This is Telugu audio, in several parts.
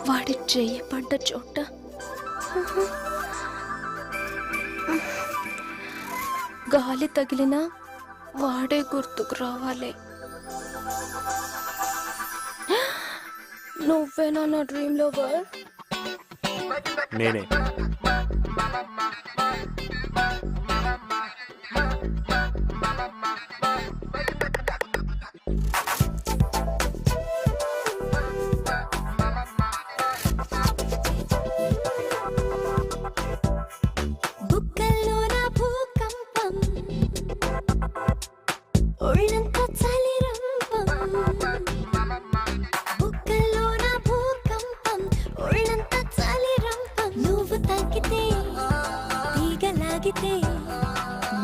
వాడి చెయ్యి పడ్డ చోట గాలి తగిలినా వాడే గుర్తుకు రావాలి. నువ్వేనా నా డ్రీమ్ లవర్? నేనే.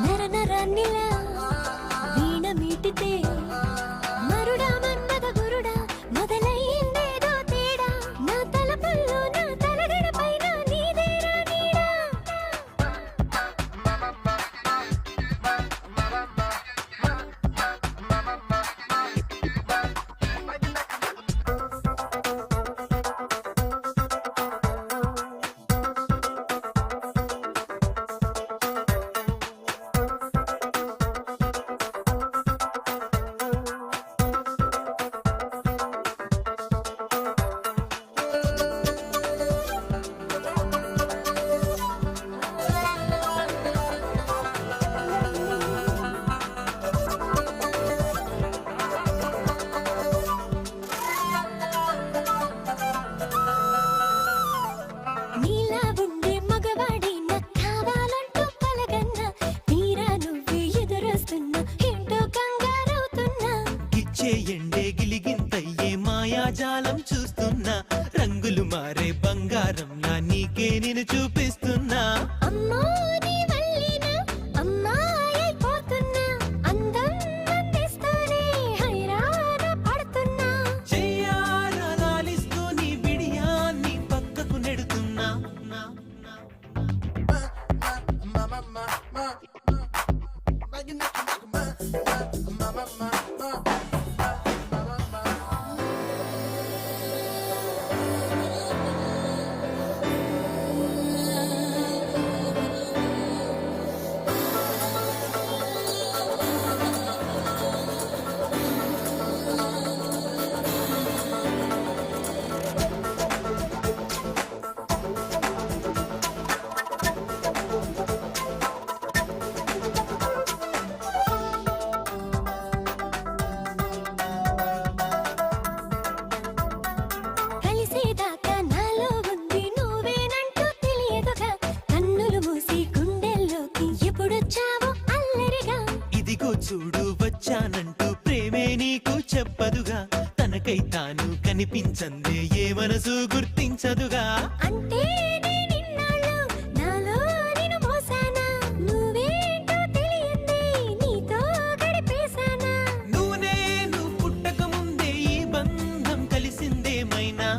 నర నరాన్నిలా వీణ మీటితే మరుడా మన్మద గురుడా మొదలైందేదో తేడా నా తలపుల్లో నా తలగడ పైన నీదేరా నీడా. ఎండే గిలిగింతయ్యే మాయాజాలం చూస్తున్నా రంగులు మారే బంగారం నా నీకే నేను చూపిస్తున్నా. చెయ్యారా లాలిస్తూ నీ బిడియాన్ని పక్కకు నెడుతున్నా. చూడు వచ్చానంటూ ప్రేమే నీకు చెప్పదుగా తనకై తాను కనిపించందే ఏ మనసు గుర్తించదుగా. అంటే నువ్వు నేను పుట్టక ముందే ఈ బంధం కలిసిందేమైనా.